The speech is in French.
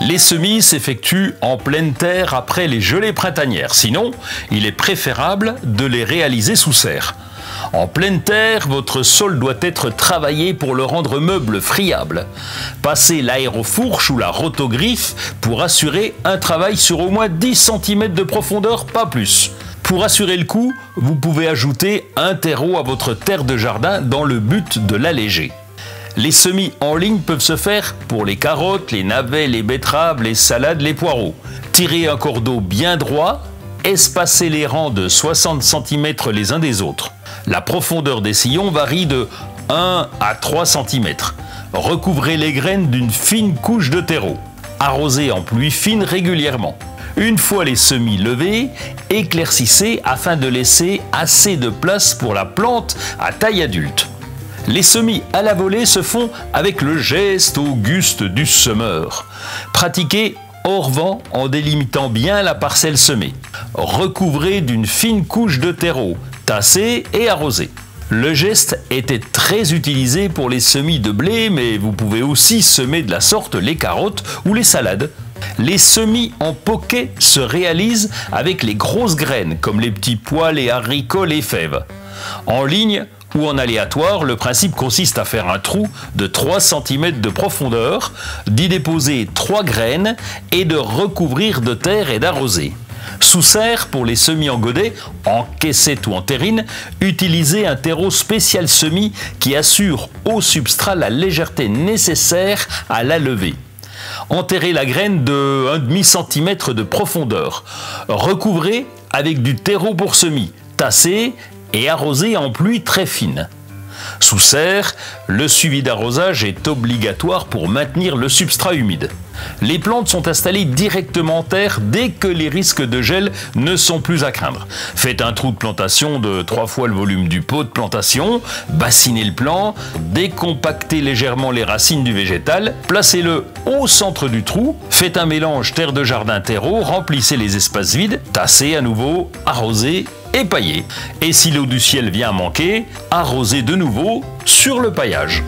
Les semis s'effectuent en pleine terre après les gelées printanières. Sinon, il est préférable de les réaliser sous serre. En pleine terre, votre sol doit être travaillé pour le rendre meuble, friable. Passez l'aérofourche ou la rotogriffe pour assurer un travail sur au moins 10 cm de profondeur, pas plus. Pour assurer le coup, vous pouvez ajouter un terreau à votre terre de jardin dans le but de l'alléger. Les semis en ligne peuvent se faire pour les carottes, les navets, les betteraves, les salades, les poireaux. Tirez un cordeau bien droit, espacez les rangs de 60 cm les uns des autres. La profondeur des sillons varie de 1 à 3 cm. Recouvrez les graines d'une fine couche de terreau. Arrosez en pluie fine régulièrement. Une fois les semis levés, éclaircissez afin de laisser assez de place pour la plante à taille adulte. Les semis à la volée se font avec le geste auguste du semeur. Pratiquez hors vent en délimitant bien la parcelle semée. Recouvrez d'une fine couche de terreau, tassez et arrosez. Le geste était très utilisé pour les semis de blé, mais vous pouvez aussi semer de la sorte les carottes ou les salades. Les semis en poquet se réalisent avec les grosses graines, comme les petits pois, les haricots, les fèves. En ligne ou en aléatoire, le principe consiste à faire un trou de 3 cm de profondeur, d'y déposer 3 graines et de recouvrir de terre et d'arroser. Sous serre, pour les semis en godet, en caissette ou en terrine, utilisez un terreau spécial semis qui assure au substrat la légèreté nécessaire à la levée. Enterrez la graine de 1,5 cm de profondeur. Recouvrez avec du terreau pour semis, tassez et arrosez en pluie très fine. Sous serre, le suivi d'arrosage est obligatoire pour maintenir le substrat humide. Les plantes sont installées directement en terre dès que les risques de gel ne sont plus à craindre. Faites un trou de plantation de 3 fois le volume du pot de plantation, bassinez le plant, décompactez légèrement les racines du végétal, placez-le au centre du trou, faites un mélange terre de jardin terreau, remplissez les espaces vides, tassez à nouveau, arrosez et paillez. Et si l'eau du ciel vient à manquer, arrosez de nouveau sur le paillage.